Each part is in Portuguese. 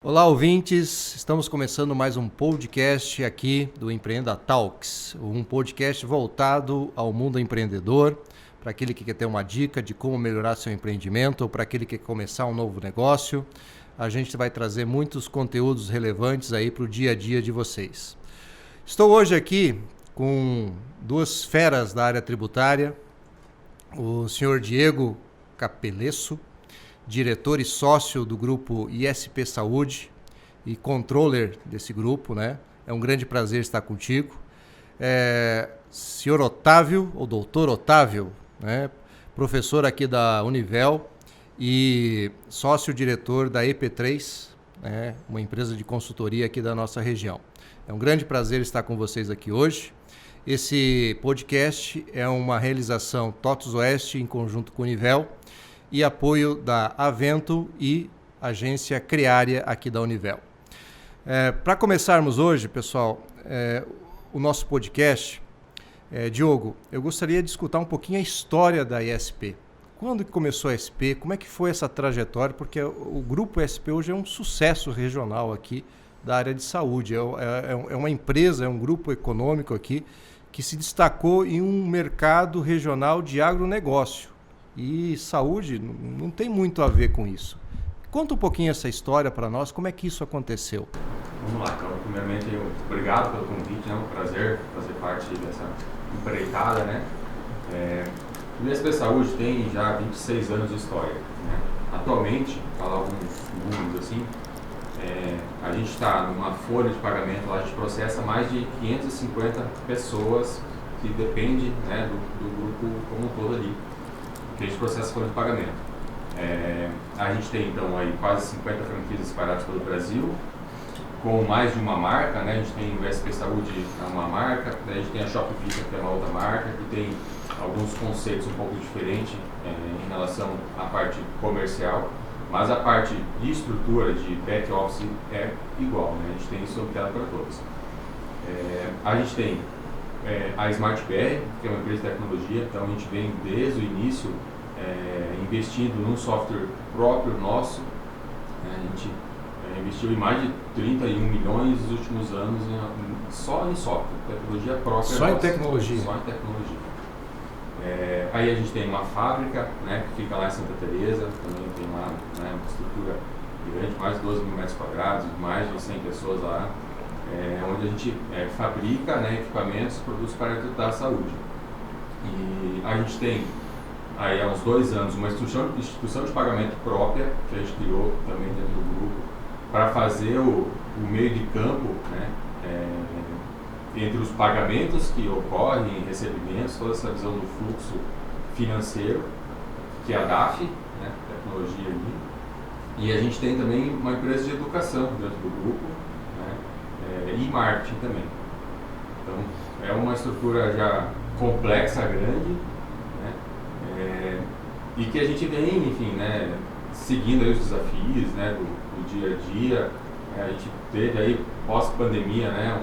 Olá, ouvintes! Estamos começando mais um podcast aqui do Empreenda Talks, um podcast voltado ao mundo empreendedor, para aquele que quer ter uma dica de como melhorar seu empreendimento ou para aquele que quer começar um novo negócio. A gente vai trazer muitos conteúdos relevantes aí para o dia a dia de vocês. Estou hoje aqui com duas feras da área tributária, o senhor Diego Capelesso, diretor e sócio do grupo ISP Saúde e controller desse grupo, né? É um grande prazer estar contigo. Senhor Otávio, ou doutor Otávio, né? Professor aqui da Univel e sócio-diretor da EP3, né? Uma empresa de consultoria aqui da nossa região. É um grande prazer estar com vocês aqui hoje. Esse podcast é uma realização TOTVS Oeste em conjunto com a Univel e apoio da Avento e agência Creária aqui da Univel. Para começarmos hoje, pessoal, o nosso podcast, Diogo, eu gostaria de escutar um pouquinho a história da ISP. Quando que começou a ISP? Como é que foi essa trajetória? Porque o grupo ISP hoje é um sucesso regional aqui da área de saúde. É uma empresa, é um grupo econômico aqui que se destacou em um mercado regional de agronegócio. E saúde não tem muito a ver com isso. Conta um pouquinho essa história para nós, como é que isso aconteceu? Vamos lá, então, primeiramente, obrigado pelo convite, é um prazer fazer parte dessa empreitada, né? O ISP Saúde tem já 26 anos de história, né? Atualmente, falar alguns números assim, a gente está numa folha de pagamento, lá a gente processa mais de 550 pessoas que depende, né, do grupo como um todo ali, que a gente processa folha de pagamento. A gente tem então aí quase 50 franquias espalhadas pelo Brasil, com mais de uma marca, né? A gente tem o ISP Saúde, é uma marca, a gente tem a Shopify, que é uma outra marca, que tem alguns conceitos um pouco diferentes em relação à parte comercial, mas a parte de estrutura, de back office é igual, né? A gente tem isso optado para todos. A gente tem a Smart BR, que é uma empresa de tecnologia, então a gente vem desde o início investindo num software próprio nosso. A gente investiu em mais de 31 milhões nos últimos anos só em software, tecnologia própria. Só em tecnologia? Só em tecnologia. Aí a gente tem uma fábrica, né, que fica lá em Santa Teresa, também tem lá, né, uma estrutura grande, mais de 12 mil metros quadrados, mais de 100 pessoas lá, onde a gente fabrica, né, equipamentos e produtos para a saúde. E a gente tem aí há uns 2 anos uma instituição de pagamento própria que a gente criou também dentro do grupo para fazer o meio de campo, né, entre os pagamentos que ocorrem, recebimentos, toda essa visão do fluxo financeiro, que é a DAF, né, tecnologia ali. E a gente tem também uma empresa de educação dentro do grupo, né, e marketing também. Então é uma estrutura já complexa, grande, e que a gente vem, enfim, né, seguindo aí os desafios, né, do dia a dia. A gente teve aí, pós-pandemia, né,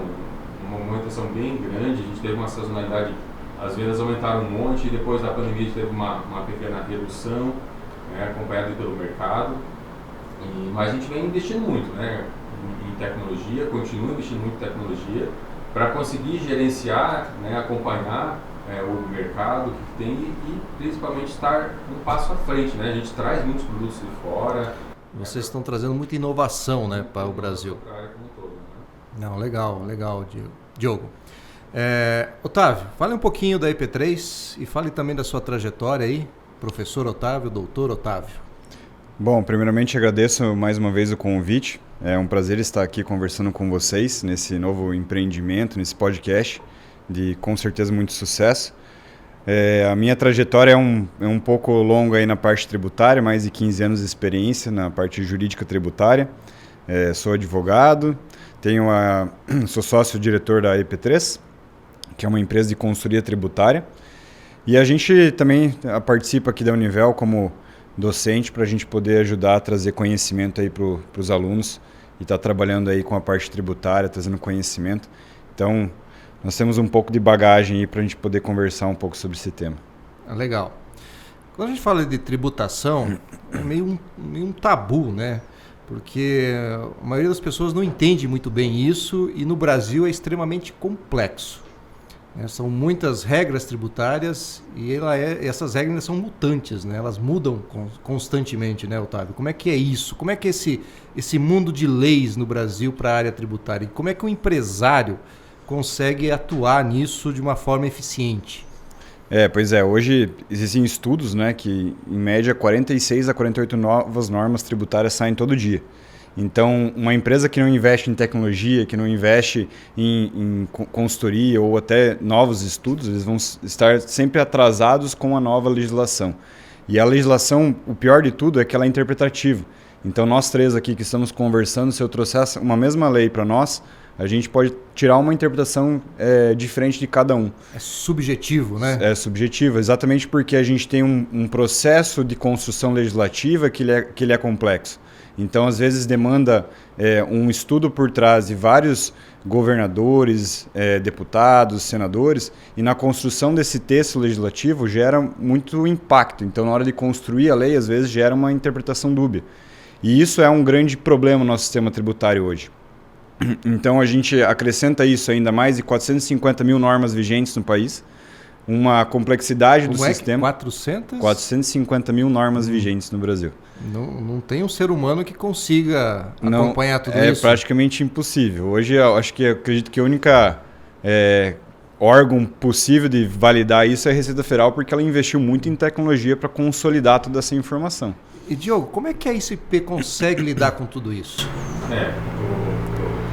uma movimentação bem grande, a gente teve uma sazonalidade, as vendas aumentaram um monte, e depois da pandemia a gente teve uma pequena redução, né, acompanhada pelo mercado. Mas a gente vem investindo muito, né, em tecnologia, continua investindo muito em tecnologia, para conseguir gerenciar, né, acompanhar o mercado que tem e principalmente estar um passo à frente, né? A gente traz muitos produtos de fora. Vocês estão trazendo muita inovação, né, para o Brasil. Para a área como um todo, né? Não, legal, Diogo. Otávio, fale um pouquinho da EP3 e fale também da sua trajetória aí, professor Otávio, doutor Otávio. Bom, primeiramente agradeço mais uma vez o convite. É um prazer estar aqui conversando com vocês nesse novo empreendimento, nesse podcast, de com certeza muito sucesso. A minha trajetória é um pouco longa aí na parte tributária, mais de 15 anos de experiência na parte jurídica tributária. Sou advogado, sou sócio-diretor da EP3, que é uma empresa de consultoria tributária. E a gente também participa aqui da Univel como docente para a gente poder ajudar a trazer conhecimento aí para os alunos e estar trabalhando aí com a parte tributária, trazendo conhecimento. Então, nós temos um pouco de bagagem aí para a gente poder conversar um pouco sobre esse tema. Legal. Quando a gente fala de tributação, é meio um tabu, né? Porque a maioria das pessoas não entende muito bem isso e no Brasil é extremamente complexo. São muitas regras tributárias e essas regras são mutantes, né? Elas mudam constantemente, né, Otávio? Como é que é isso? Como é que é esse mundo de leis no Brasil para a área tributária? E como é que o empresário consegue atuar nisso de uma forma eficiente? Pois é, hoje existem estudos, né, que em média 46 a 48 novas normas tributárias saem todo dia. Então, uma empresa que não investe em tecnologia, que não investe em consultoria ou até novos estudos, eles vão estar sempre atrasados com a nova legislação. E a legislação, o pior de tudo é que ela é interpretativa. Então, nós três aqui que estamos conversando, se eu trouxesse uma mesma lei para nós, a gente pode tirar uma interpretação diferente de cada um. É subjetivo, né? É subjetivo, exatamente porque a gente tem um processo de construção legislativa que ele é complexo. Então, às vezes, demanda um estudo por trás de vários governadores, deputados, senadores, e na construção desse texto legislativo gera muito impacto. Então, na hora de construir a lei, às vezes, gera uma interpretação dúbia. E isso é um grande problema no nosso sistema tributário hoje. Então, a gente acrescenta isso ainda mais de 450 mil normas vigentes no país, uma complexidade do sistema. 450 mil normas vigentes no Brasil. Não tem um ser humano que consiga acompanhar tudo isso. É praticamente impossível. Hoje, eu acredito que a única órgão possível de validar isso é a Receita Federal, porque ela investiu muito em tecnologia para consolidar toda essa informação. E, Diogo, como é que a ICP consegue lidar com tudo isso?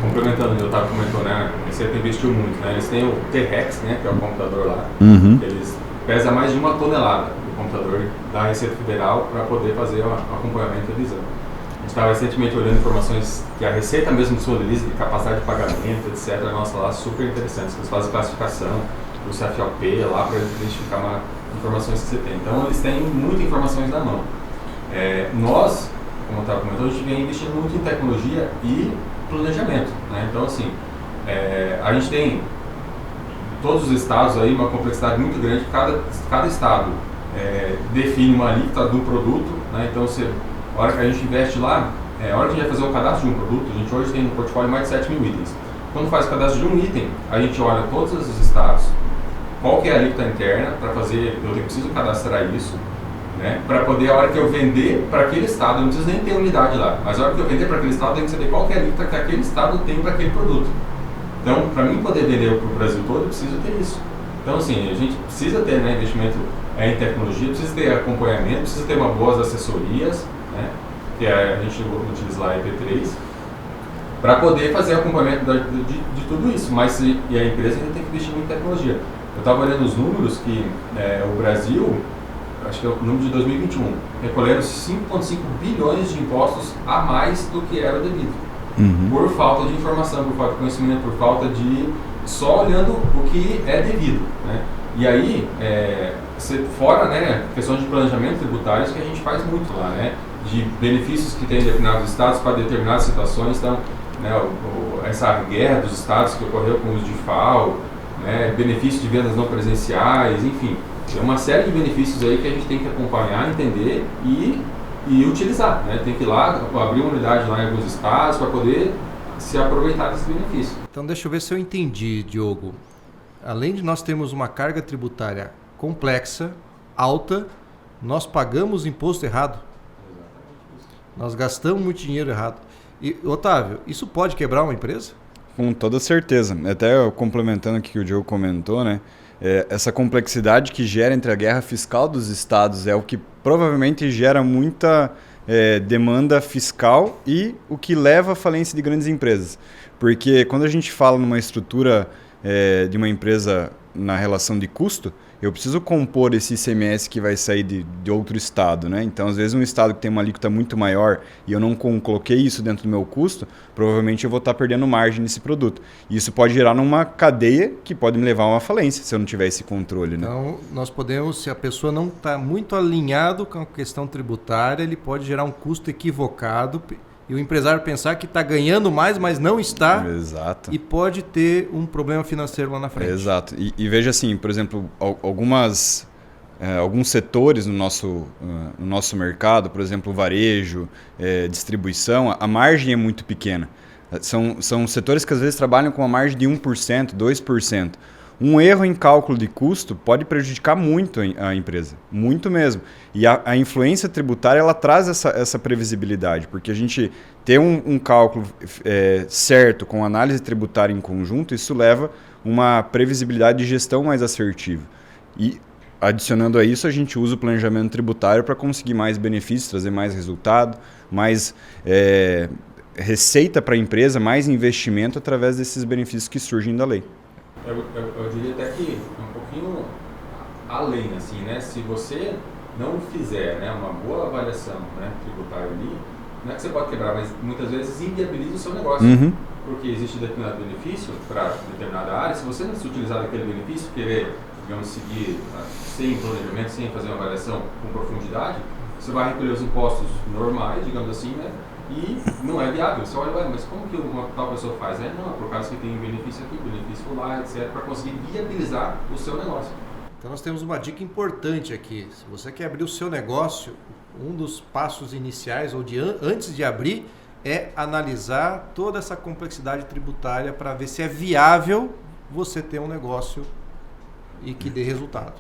Complementando o que o Otávio comentou, né? A ICP investiu muito, né? Eles têm o T-Rex, né? Que é o computador lá. Eles pesa mais de 1 tonelada o computador da Receita Federal para poder fazer o acompanhamento e visão. A gente estava recentemente olhando informações que a Receita mesmo disponibiliza de capacidade de pagamento, etc. Nossa, lá super interessantes. Eles fazem classificação do CFOP lá para identificar informações que você tem. Então, eles têm muitas informações na mão. Nós, como eu estava comentando, a gente vem investindo muito em tecnologia e planejamento, né? Então, assim, a gente tem em todos os estados aí uma complexidade muito grande. Cada estado define uma alíquota do produto, né? Então, a hora que a gente investe lá, a hora que a gente vai fazer o cadastro de um produto, a gente hoje tem no portfólio mais de 7 mil itens. Quando faz o cadastro de um item, a gente olha todos os estados, qual que é a alíquota interna para fazer, eu preciso cadastrar isso, né, para poder, a hora que eu vender para aquele estado, eu não preciso nem ter unidade lá, mas a hora que eu vender para aquele estado, eu tenho que saber qual que é a alíquota que aquele estado tem para aquele produto. Então, para mim poder vender para o Brasil todo, eu preciso ter isso. Então, assim, a gente precisa ter, né, investimento em tecnologia, precisa ter acompanhamento, precisa ter boas assessorias, né, que a gente utiliza lá a EP3, para poder fazer acompanhamento de tudo isso. Mas e a empresa ainda tem que investir muito em tecnologia. Eu estava olhando os números que o Brasil, acho que é o número de 2021, recolheram 5,5 bilhões de impostos a mais do que era devido. Por falta de informação, por falta de conhecimento, por falta de só olhando o que é devido, né? E aí, fora, né, questões de planejamento tributários que a gente faz muito lá, né? De benefícios que tem em determinados estados para determinadas situações. Então, né, essa guerra dos estados que ocorreu com os de FAO, né, benefícios de vendas não presenciais, enfim. É uma série de benefícios aí que a gente tem que acompanhar, entender e utilizar, né? Tem que ir lá, abrir uma unidade lá em alguns estados para poder se aproveitar desse benefício. Então, deixa eu ver se eu entendi, Diogo. Além de nós termos uma carga tributária complexa, alta, nós pagamos imposto errado. Nós gastamos muito dinheiro errado. E, Otávio, isso pode quebrar uma empresa? Com toda certeza. Até complementando o que o Diogo comentou, né? Essa complexidade que gera entre a guerra fiscal dos estados é o que provavelmente gera muita demanda fiscal e o que leva à falência de grandes empresas. Porque quando a gente fala numa estrutura de uma empresa na relação de custo, eu preciso compor esse ICMS que vai sair de outro estado, né? Então, às vezes, um estado que tem uma alíquota muito maior e eu não coloquei isso dentro do meu custo, provavelmente eu vou estar perdendo margem nesse produto. E isso pode gerar numa cadeia que pode me levar a uma falência se eu não tiver esse controle, né? Então, nós podemos, se a pessoa não está muito alinhado com a questão tributária, ele pode gerar um custo equivocado e o empresário pensar que está ganhando mais, mas não está. Exato. E pode ter um problema financeiro lá na frente. Exato. E veja assim, por exemplo, algumas alguns setores no nosso mercado, por exemplo, varejo, distribuição, a margem é muito pequena. São setores que às vezes trabalham com uma margem de 1%, 2%. Um erro em cálculo de custo pode prejudicar muito a empresa, muito mesmo. E a influência tributária ela traz essa previsibilidade, porque a gente ter um cálculo certo com análise tributária em conjunto, isso leva uma previsibilidade de gestão mais assertiva. E adicionando a isso, a gente usa o planejamento tributário para conseguir mais benefícios, trazer mais resultado, mais receita para a empresa, mais investimento através desses benefícios que surgem da lei. Eu diria até que um pouquinho além, assim, né? Se você não fizer, né, uma boa avaliação, né, tributária ali, não é que você pode quebrar, mas muitas vezes inviabiliza o seu negócio. Uhum. Porque existe determinado benefício para determinada área. Se você não se utilizar daquele benefício, querer, digamos, seguir sem planejamento, sem fazer uma avaliação com profundidade, você vai recolher os impostos normais, digamos assim, né? E não é viável. Você olha, mas como que uma tal pessoa faz? Não, por causa que tem benefício aqui, benefício lá, etc., para conseguir viabilizar o seu negócio. Então nós temos uma dica importante aqui. Se você quer abrir o seu negócio, um dos passos iniciais, ou antes de abrir, é analisar toda essa complexidade tributária para ver se é viável você ter um negócio e que dê resultado.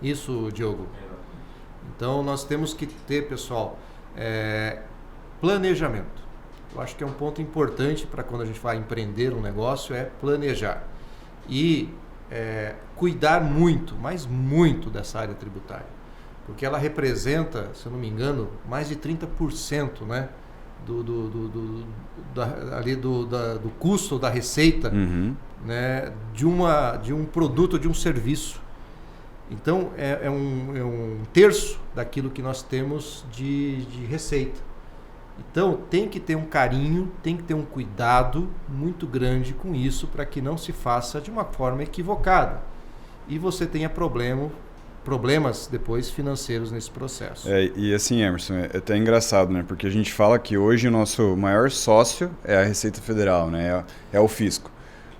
Isso, Diogo. Então nós temos que ter, pessoal, planejamento. Eu acho que é um ponto importante para quando a gente vai empreender um negócio, é planejar. E cuidar muito, mas muito dessa área tributária. Porque ela representa, se eu não me engano, mais de 30%, né, do custo da receita, Uhum. né, de um produto, de um serviço. Então, é um terço daquilo que nós temos de receita. Então, tem que ter um carinho, tem que ter um cuidado muito grande com isso para que não se faça de uma forma equivocada. E você tenha problemas depois financeiros nesse processo. E assim, Emerson, é até engraçado, né? Porque a gente fala que hoje o nosso maior sócio é a Receita Federal, né? É o fisco.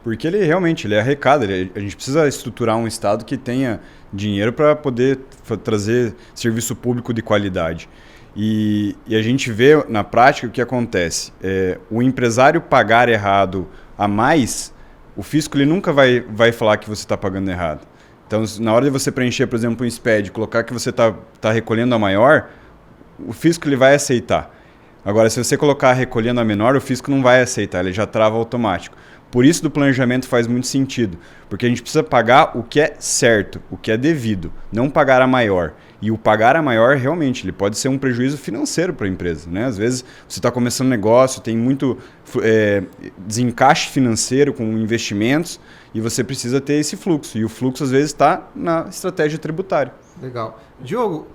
Porque ele realmente arrecada, a gente precisa estruturar um Estado que tenha dinheiro para poder trazer serviço público de qualidade. E a gente vê na prática o que acontece. O empresário pagar errado a mais, o fisco ele nunca vai falar que você está pagando errado. Então, na hora de você preencher, por exemplo, um SPED, colocar que você está recolhendo a maior, o fisco ele vai aceitar. Agora, se você colocar recolhendo a menor, o fisco não vai aceitar, ele já trava automático. Por isso, do planejamento faz muito sentido, porque a gente precisa pagar o que é certo, o que é devido, não pagar a maior. E o pagar a maior, realmente, ele pode ser um prejuízo financeiro para a empresa, né? Às vezes, você está começando um negócio, tem muito desencaixe financeiro com investimentos e você precisa ter esse fluxo. E o fluxo, às vezes, está na estratégia tributária. Legal. Diogo,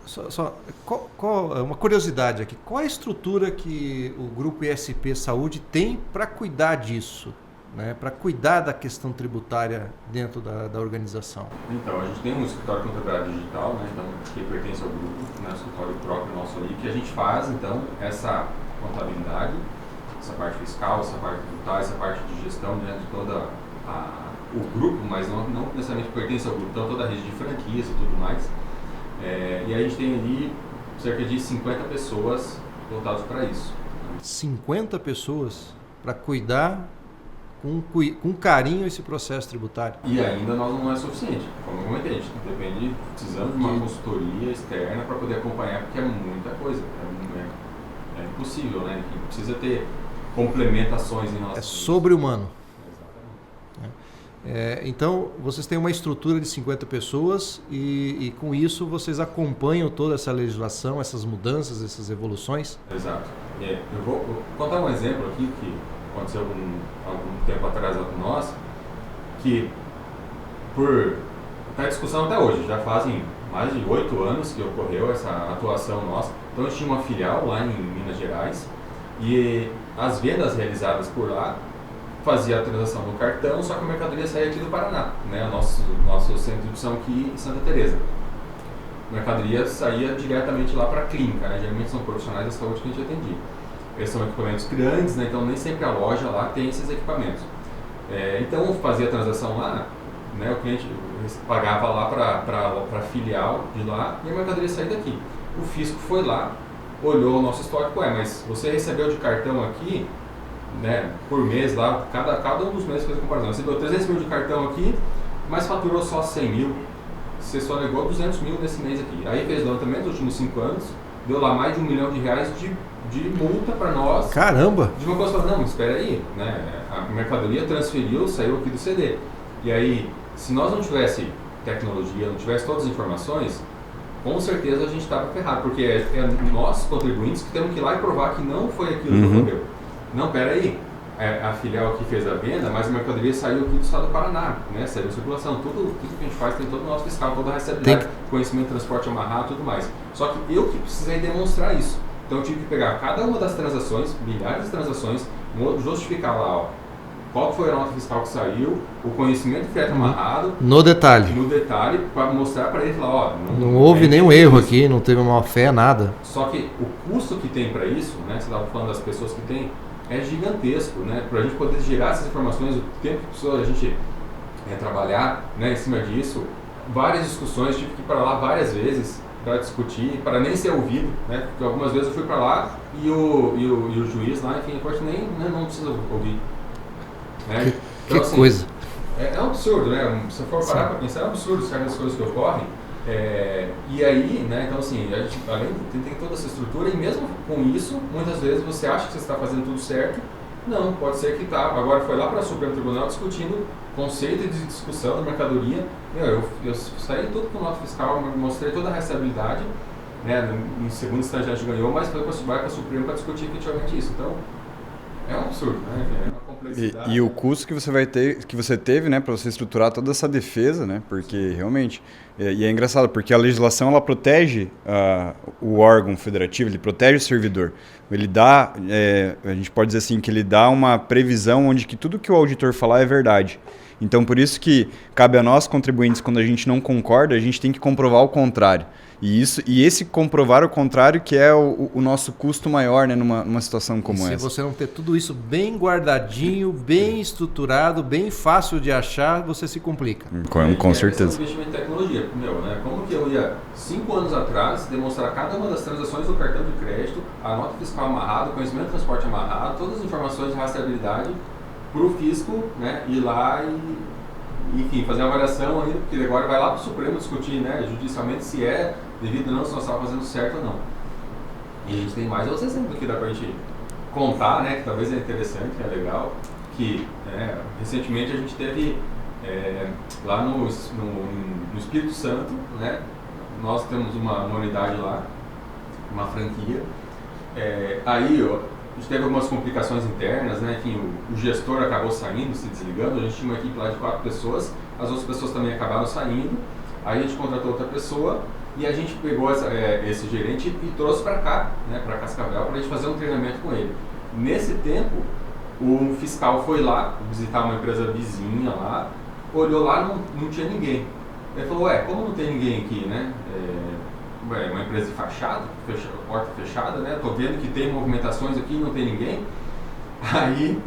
uma curiosidade aqui. Qual é a estrutura que o Grupo ISP Saúde tem para cuidar disso? Né, para cuidar da questão tributária dentro da organização? Então, a gente tem um escritório de contabilidade digital, né, então, que pertence ao grupo, né, escritório próprio nosso ali, que a gente faz, então, essa contabilidade, essa parte fiscal, essa parte tributária, essa parte de gestão dentro de todo o grupo, mas não necessariamente pertence ao grupo, então toda a rede de franquias e tudo mais. E a gente tem ali cerca de 50 pessoas voltadas para isso. 50 pessoas para cuidar com carinho esse processo tributário. E ainda não é suficiente. Como eu comentei, a gente precisamos de uma consultoria externa para poder acompanhar, porque é muita coisa. É impossível, né? A gente precisa ter complementações em relação. É sobre-humano. Então, vocês têm uma estrutura de 50 pessoas e com isso vocês acompanham toda essa legislação, essas mudanças, essas evoluções? Exato. Eu vou contar um exemplo aqui que aconteceu algum tempo atrás com nós, que está em discussão até hoje, já fazem mais de 8 anos que ocorreu essa atuação nossa. Então a gente tinha uma filial lá em Minas Gerais e as vendas realizadas por lá fazia a transação no cartão, só que a mercadoria saía aqui do Paraná, né? Nosso centro de distribuição aqui em Santa Teresa. A mercadoria saía diretamente lá para a clínica, né? Geralmente são profissionais da saúde que a gente atendia. Eles são equipamentos grandes, né? Então nem sempre a loja lá tem esses equipamentos. Então fazia a transação lá, né, o cliente pagava lá para a filial de lá e a mercadoria saía daqui. O fisco foi lá, olhou o nosso estoque, mas você recebeu de cartão aqui, né, por mês lá, cada um dos meses fez a comparação, você deu 300 mil de cartão aqui, mas faturou só 100 mil, você só negou 200 mil nesse mês aqui. Aí fez levantamento nos últimos 5 anos, deu lá mais de R$1 milhão de multa para nós. Caramba! De uma coisa, falou, não, espera aí, né, a mercadoria transferiu, saiu aqui do CD. E aí, se nós não tivesse tecnologia, não tivesse todas as informações, com certeza a gente estava ferrado, porque é nós, contribuintes, que temos que ir lá e provar que não foi aquilo que ocorreu. Não, pera aí, a filial que fez a venda, mas a mercadoria saiu aqui do estado do Paraná, né? Saiu em circulação, tudo que a gente faz tem todo o nosso fiscal, toda a receabilidade, conhecimento, transporte amarrado, tudo mais. Só que eu que precisei demonstrar isso. Então eu tive que pegar cada uma das transações, milhares de transações, justificar lá, ó, qual foi a nota fiscal que saiu, o conhecimento de frete amarrado. No detalhe, para mostrar para ele lá, ó. Não houve nenhum erro aqui, não teve uma fé, nada. Só que o custo que tem para isso, né? Você estava falando das pessoas que tem, é gigantesco, né? Para a gente poder gerar essas informações, o tempo que precisa a gente trabalhar, né, em cima disso, várias discussões, tive que ir para lá várias vezes para discutir, para nem ser ouvido, né? Porque algumas vezes eu fui para lá e o juiz lá, enfim, a corte não precisa ouvir. Né? Então, assim, coisa. É um absurdo, né? Se for parar para pensar, é um absurdo certas coisas que ocorrem. E aí, né? Então, assim, a gente, além de ter toda essa estrutura, e mesmo com isso, muitas vezes você acha que você está fazendo tudo certo. Não, pode ser que tá. Agora foi lá para o Supremo Tribunal discutindo conceito de discussão da mercadoria. Eu saí tudo com nota fiscal, mostrei toda a receabilidade. Né? Em segunda instância a gente ganhou, mas vai para o Supremo para discutir efetivamente isso. Então, é um absurdo, né? É uma complexidade. E o custo que você vai ter, que você teve, né, para você estruturar toda essa defesa, né? Porque realmente, e é engraçado, porque a legislação ela protege o órgão federativo, ele protege o servidor. Ele dá, a gente pode dizer assim, que ele dá uma previsão onde que tudo que o auditor falar é verdade. Então, por isso que cabe a nós, contribuintes, quando a gente não concorda, a gente tem que comprovar o contrário. E esse comprovar o contrário que é o nosso custo maior, né, numa situação como essa. Se você não ter tudo isso bem guardadinho, bem estruturado, bem fácil de achar, você se complica. Com certeza. Esse investimento em tecnologia, né? Como que eu ia, 5 anos atrás, demonstrar cada uma das transações do cartão de crédito, a nota fiscal amarrada, o conhecimento de transporte amarrado, todas as informações de rastreabilidade para o fisco, né, ir lá e, enfim, fazer uma avaliação ainda, porque agora vai lá para o Supremo discutir, né, judicialmente se é devido ou não, se nós estávamos fazendo certo ou não. E a gente tem mais outros exemplos que dá para a gente contar, né, que talvez é interessante, é legal, que recentemente a gente teve lá no Espírito Santo, né, nós temos uma unidade lá, uma franquia, aí a gente teve algumas complicações internas, né? Enfim, o gestor acabou saindo, se desligando, a gente tinha uma equipe lá de 4 pessoas, as outras pessoas também acabaram saindo, aí a gente contratou outra pessoa e a gente pegou esse gerente e trouxe para cá, né, para Cascavel, para a gente fazer um treinamento com ele. Nesse tempo, o fiscal foi lá visitar uma empresa vizinha lá, olhou lá, não tinha ninguém. Ele falou, como não tem ninguém aqui, né? Uma empresa de fachada, porta fechada, né? Tô vendo que tem movimentações aqui e não tem ninguém. Aí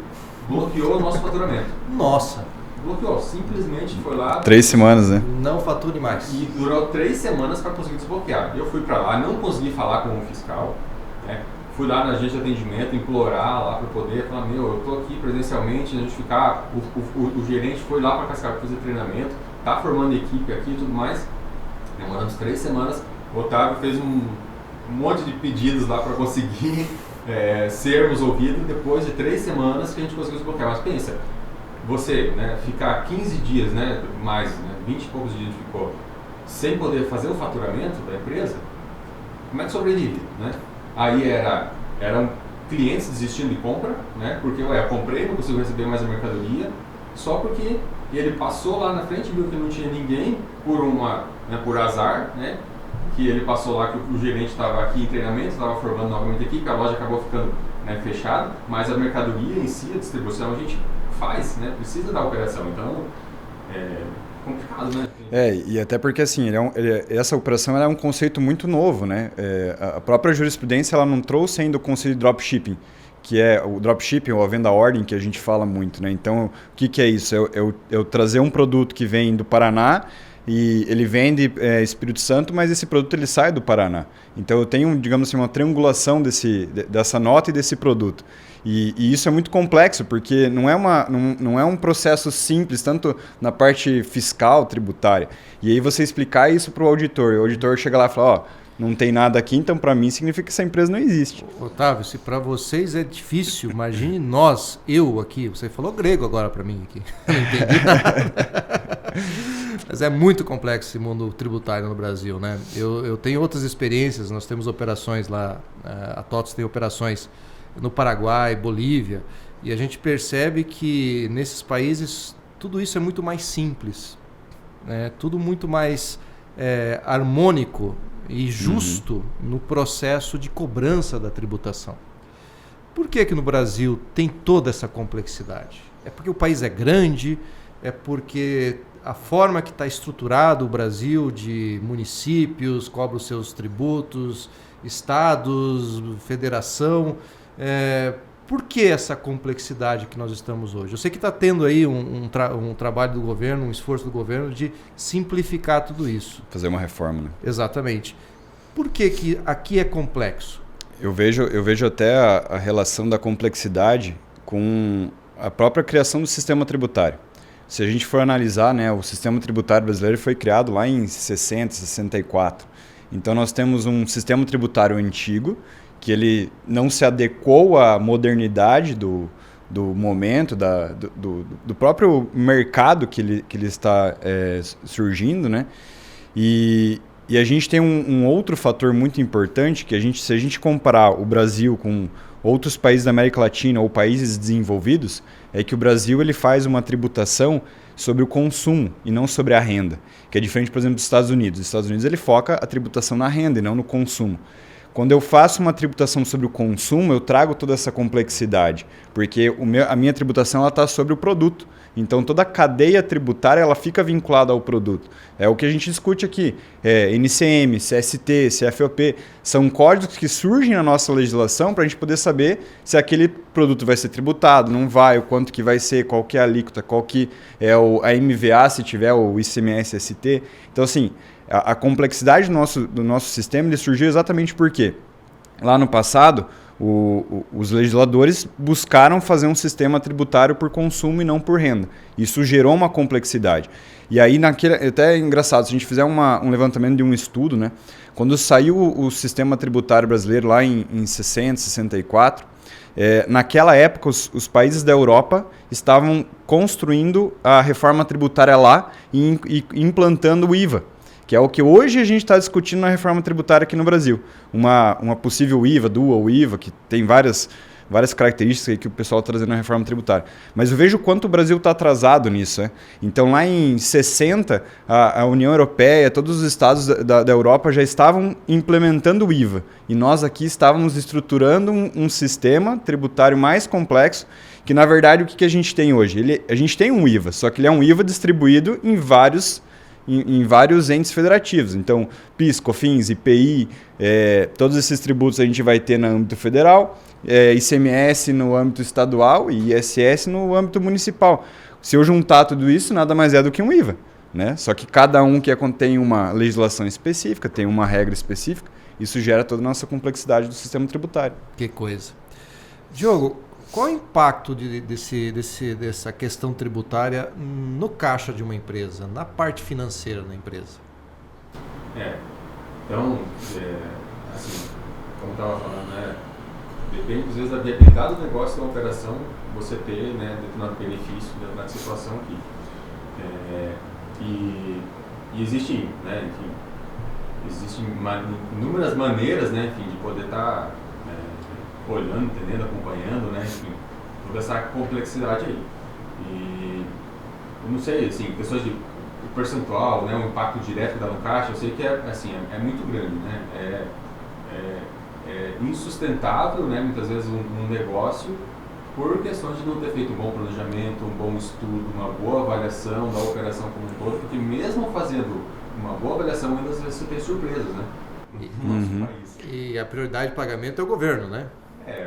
bloqueou o nosso faturamento. Nossa! Bloqueou, simplesmente foi lá. 3 semanas, né? Não fature mais. E durou 3 semanas para conseguir desbloquear. Eu fui para lá, não consegui falar com o fiscal, né? Fui lá na agência de atendimento, implorar lá para poder falar, eu tô aqui presencialmente, a gente ficar. O gerente foi lá para Cascavel fazer treinamento, tá formando equipe aqui e tudo mais. Demoramos 3 semanas. O Otávio fez um monte de pedidos lá para conseguir sermos ouvidos. Depois de 3 semanas que a gente conseguiu desbloquear. Mas pensa, você, né, ficar 15 dias, né, mais, né, 20 e poucos dias ficou sem poder fazer o faturamento da empresa, como é que sobrevive, né? Aí eram clientes desistindo de compra, né, porque eu comprei, não consigo receber mais a mercadoria, só porque ele passou lá na frente, viu que não tinha ninguém por azar, né? Que ele passou lá que o gerente estava aqui em treinamento, estava formando novamente aqui, que a loja acabou ficando, né, fechada, mas a mercadoria em si, a distribuição, a gente faz, né, precisa da operação, então é complicado, né? E até porque assim, essa operação é um conceito muito novo, né? A própria jurisprudência ela não trouxe ainda o conceito de dropshipping, que é o dropshipping ou a venda à ordem, que a gente fala muito, né? Então, o que é isso? Eu trazer um produto que vem do Paraná e ele vende Espírito Santo, mas esse produto ele sai do Paraná. Então, eu tenho, digamos assim, uma triangulação dessa nota e desse produto. E isso é muito complexo, porque não é um processo simples, tanto na parte fiscal, tributária. E aí você explicar isso para o auditor chega lá e fala, ó, não tem nada aqui, então para mim significa que essa empresa não existe. Otávio, se para vocês é difícil, imagine nós, eu aqui, você falou grego agora para mim aqui, não entendi nada. Mas é muito complexo esse mundo tributário no Brasil, né? Eu tenho outras experiências, nós temos operações lá, a TOTVS tem operações no Paraguai, Bolívia, e a gente percebe que nesses países tudo isso é muito mais simples, né? Tudo muito mais harmônico e justo no processo de cobrança da tributação. Por que no Brasil tem toda essa complexidade? É porque o país é grande, é porque a forma que está estruturado o Brasil de municípios, cobra os seus tributos, estados, federação. Por que essa complexidade que nós estamos hoje? Eu sei que está tendo aí um trabalho do governo, um esforço do governo de simplificar tudo isso. Fazer uma reforma, né? Exatamente. Por que aqui é complexo? Eu vejo até a relação da complexidade com a própria criação do sistema tributário. Se a gente for analisar, né, o sistema tributário brasileiro foi criado lá em 60, 64. Então nós temos um sistema tributário antigo, que ele não se adequou à modernidade do momento, do próprio mercado que ele está surgindo, né? E a gente tem um outro fator muito importante, que se a gente comparar o Brasil com outros países da América Latina ou países desenvolvidos, é que o Brasil ele faz uma tributação sobre o consumo e não sobre a renda, que é diferente, por exemplo, dos Estados Unidos. Os Estados Unidos ele foca a tributação na renda e não no consumo. Quando eu faço uma tributação sobre o consumo, eu trago toda essa complexidade, porque a minha tributação está sobre o produto. Então, toda a cadeia tributária ela fica vinculada ao produto. É o que a gente discute aqui. NCM, CST, CFOP, são códigos que surgem na nossa legislação para a gente poder saber se aquele produto vai ser tributado, não vai, o quanto que vai ser, qual que é a alíquota, qual que é a MVA, se tiver o ICMS, ST. Então, assim, a complexidade do nosso sistema ele surgiu exatamente porque lá no passado os legisladores buscaram fazer um sistema tributário por consumo e não por renda. Isso gerou uma complexidade. E aí, até é engraçado, se a gente fizer um levantamento de um estudo, né, quando saiu o sistema tributário brasileiro lá em 60, 64, naquela época os países da Europa estavam construindo a reforma tributária lá e implantando o IVA, que é o que hoje a gente está discutindo na reforma tributária aqui no Brasil. Uma possível IVA, dual IVA, que tem várias características aí que o pessoal está trazendo na reforma tributária. Mas eu vejo o quanto o Brasil está atrasado nisso. Né? Então, lá em 60, a União Europeia, todos os estados da Europa já estavam implementando o IVA. E nós aqui estávamos estruturando um sistema tributário mais complexo, que, na verdade, o que a gente tem hoje? A gente tem um IVA, só que ele é um IVA distribuído em vários entes federativos. Então, PIS, COFINS, IPI, todos esses tributos a gente vai ter no âmbito federal, ICMS no âmbito estadual e ISS no âmbito municipal. Se eu juntar tudo isso, nada mais é do que um IVA. Né? Só que cada um que tem uma legislação específica, tem uma regra específica, isso gera toda a nossa complexidade do sistema tributário. Que coisa. Diogo, qual é o impacto dessa questão tributária no caixa de uma empresa, na parte financeira da empresa? Então, assim, como estava falando, né, depende, às vezes, da viabilidade do negócio da operação, você ter, né, determinado benefício na situação aqui. E existe, né, enfim, existem inúmeras maneiras, né, enfim, de poder estar olhando, entendendo, acompanhando, né, enfim, toda essa complexidade aí. E eu não sei, assim, questões de percentual, né, o impacto direto que dá no caixa, eu sei que é muito grande, né, é insustentável, né, muitas vezes um negócio por questões de não ter feito um bom planejamento, um bom estudo, uma boa avaliação da operação como um todo, porque mesmo fazendo uma boa avaliação, ainda às vezes você tem surpresas, né? E a prioridade de pagamento é o governo, né?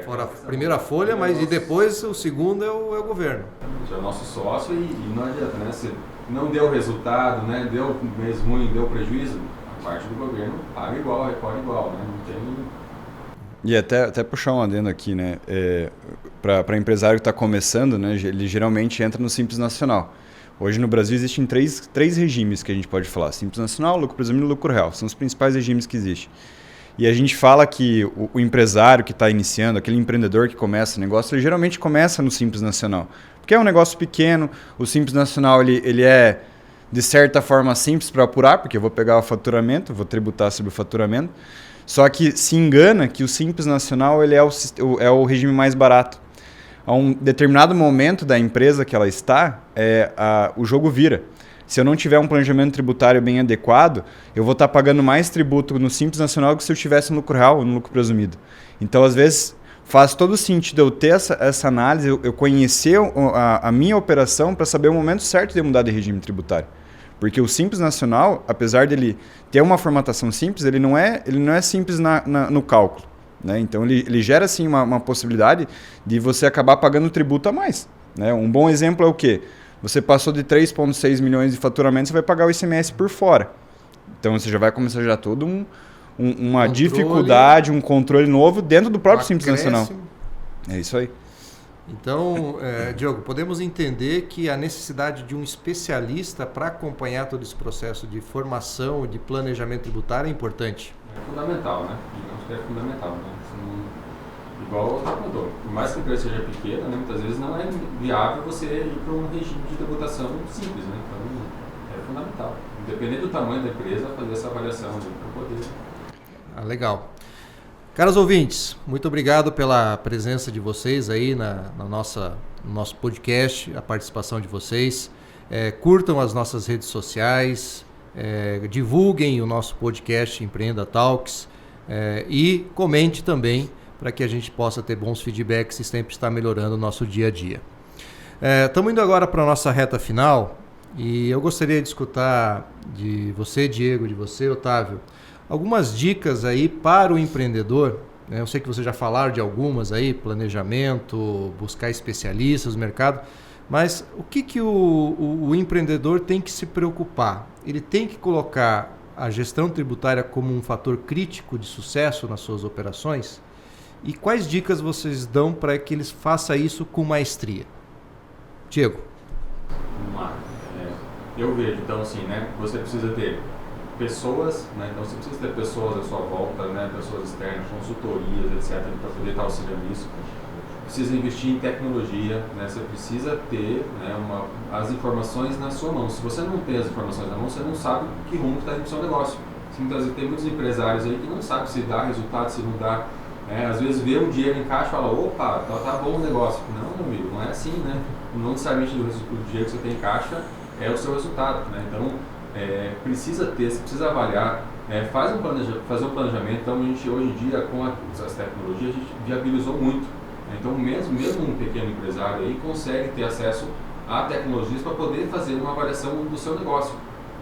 Fora a primeira folha, mas e depois o segundo é o governo. É o nosso sócio e não adianta, né? Se não deu resultado, né? Deu mês ruim, deu prejuízo, a parte do governo paga igual, recolhe igual, né? Não tem... E até puxar um adendo aqui, né? Para empresário que está começando, né? Ele geralmente entra no Simples Nacional. Hoje no Brasil existem três regimes que a gente pode falar. Simples Nacional, lucro presumido e lucro real. São os principais regimes que existem. E a gente fala que o empresário que está iniciando, aquele empreendedor que começa o negócio, ele geralmente começa no Simples Nacional. Porque é um negócio pequeno, o Simples Nacional ele é, de certa forma, simples para apurar, porque eu vou pegar o faturamento, vou tributar sobre o faturamento. Só que se engana que o Simples Nacional ele é o regime mais barato. A um determinado momento da empresa que ela está, o jogo vira. Se eu não tiver um planejamento tributário bem adequado, eu vou estar pagando mais tributo no Simples Nacional que se eu tivesse no lucro real ou no lucro presumido. Então, às vezes, faz todo sentido eu ter essa análise, eu conhecer a minha operação para saber o momento certo de eu mudar de regime tributário. Porque o Simples Nacional, apesar dele ter uma formatação simples, ele não é simples no cálculo. Né? Então, ele gera, sim, uma possibilidade de você acabar pagando tributo a mais. Né? Um bom exemplo é o quê? Você passou de 3,6 milhões de faturamento, você vai pagar o ICMS por fora. Então, você já vai começar já todo uma dificuldade, um controle novo dentro do próprio Simples Nacional. É isso aí. Então, Diogo, podemos entender que a necessidade de um especialista para acompanhar todo esse processo de formação, de planejamento tributário é importante. É fundamental, né? Digamos que é fundamental, né? Igual você contou, por mais que a empresa seja pequena, né, muitas vezes não é viável você ir para um regime de tributação simples, né? Então é fundamental, independente do tamanho da empresa, fazer essa avaliação para poder. Legal. Caros ouvintes, muito obrigado pela presença de vocês aí no nosso podcast, a participação de vocês. Curtam as nossas redes sociais, divulguem o nosso podcast Empreenda Talks e comente também para que a gente possa ter bons feedbacks e sempre estar melhorando o nosso dia a dia. Estamos indo agora para a nossa reta final e eu gostaria de escutar de você, Diego, de você, Otávio, algumas dicas aí para o empreendedor. Eu sei que vocês já falaram de algumas aí, planejamento, buscar especialistas no mercado, mas o que o empreendedor tem que se preocupar? Ele tem que colocar a gestão tributária como um fator crítico de sucesso nas suas operações? E quais dicas vocês dão para que eles façam isso com maestria? Diego. Vamos lá. Eu vejo, então, assim, né, você precisa ter pessoas, né, então você precisa ter pessoas à sua volta, né, pessoas externas, consultorias, etc., para poder estar auxiliando isso. Precisa investir em tecnologia, né, você precisa ter, né, as informações na sua mão. Se você não tem as informações na mão, você não sabe que rumo está indo para o seu negócio. Muitas vezes tem muitos empresários aí que não sabem se dá resultado, se não dá. Às vezes vê um dinheiro em caixa e fala, opa, tá bom o negócio. Não, meu amigo, não é assim, né? Não necessariamente o dinheiro que você tem em caixa é o seu resultado, né? Então, precisa ter, você precisa avaliar, fazer um planejamento. Então, a gente hoje em dia, com as tecnologias, a gente viabilizou muito. Então, mesmo um pequeno empresário aí consegue ter acesso a tecnologias para poder fazer uma avaliação do seu negócio,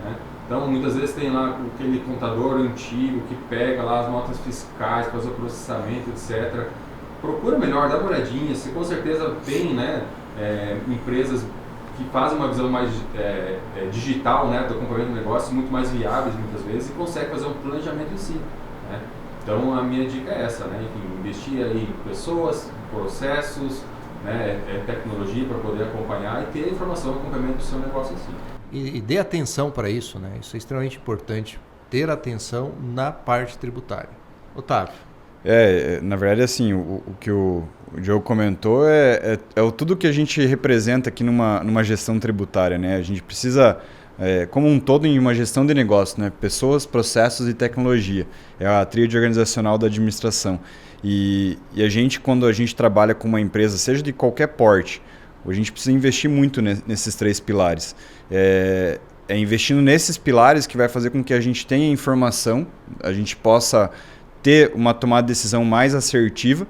né? Então, muitas vezes tem lá aquele contador antigo que pega lá as notas fiscais, faz o processamento, etc. Procura melhor, dá uma olhadinha. Você com certeza tem, né, empresas que fazem uma visão mais digital, né, do acompanhamento do negócio, muito mais viáveis muitas vezes, e consegue fazer um planejamento em si, né? Então, a minha dica é essa, né? Enfim, investir aí em pessoas, processos, né, tecnologia para poder acompanhar e ter informação do acompanhamento do seu negócio em si. E dê atenção para isso, né? Isso é extremamente importante, ter atenção na parte tributária. Otávio. Na verdade, assim, o que o Diogo comentou é tudo que a gente representa aqui numa gestão tributária, né? A gente precisa, como um todo, em uma gestão de negócio, né? Pessoas, processos e tecnologia. É a tríade organizacional da administração. E a gente, quando a gente trabalha com uma empresa, seja de qualquer porte, a gente precisa investir muito nesses três pilares. É investindo nesses pilares que vai fazer com que a gente tenha informação, a gente possa ter uma tomada de decisão mais assertiva.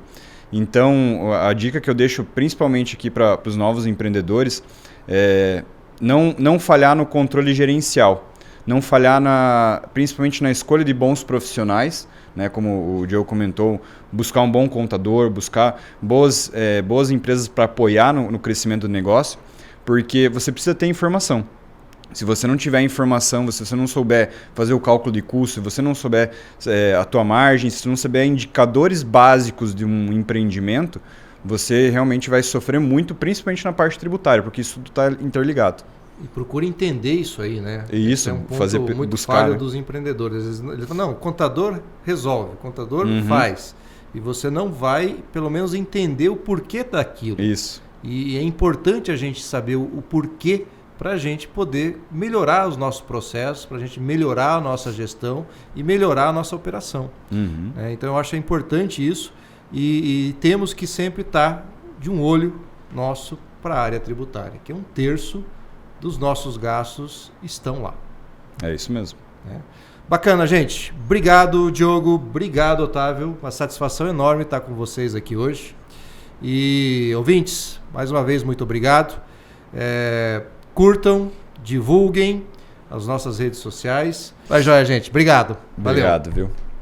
Então, a dica que eu deixo principalmente aqui para os novos empreendedores é não falhar no controle gerencial, não falhar principalmente na escolha de bons profissionais, né? Como o Diogo comentou, buscar um bom contador, buscar boas empresas para apoiar no crescimento do negócio, porque você precisa ter informação. Se você não tiver informação, se você não souber fazer o cálculo de custo, se você não souber a tua margem, se você não souber indicadores básicos de um empreendimento, você realmente vai sofrer muito, principalmente na parte tributária, porque isso tudo está interligado. E procura entender isso aí, né? Isso, é um ponto fazer muito buscar, falho né? dos empreendedores. Às vezes ele fala, não, o contador resolve, o contador faz. E você não vai, pelo menos, entender o porquê daquilo. Isso. E é importante a gente saber o porquê para a gente poder melhorar os nossos processos, para a gente melhorar a nossa gestão e melhorar a nossa operação. Então eu acho importante isso e temos que sempre estar de um olho nosso para a área tributária, que é 1/3 dos nossos gastos estão lá. É isso mesmo. Bacana, gente. Obrigado, Diogo. Obrigado, Otávio. Uma satisfação enorme estar com vocês aqui hoje. E ouvintes, mais uma vez, muito obrigado. Curtam, divulguem as nossas redes sociais. Vai joia, gente. Obrigado. Valeu. Obrigado, viu?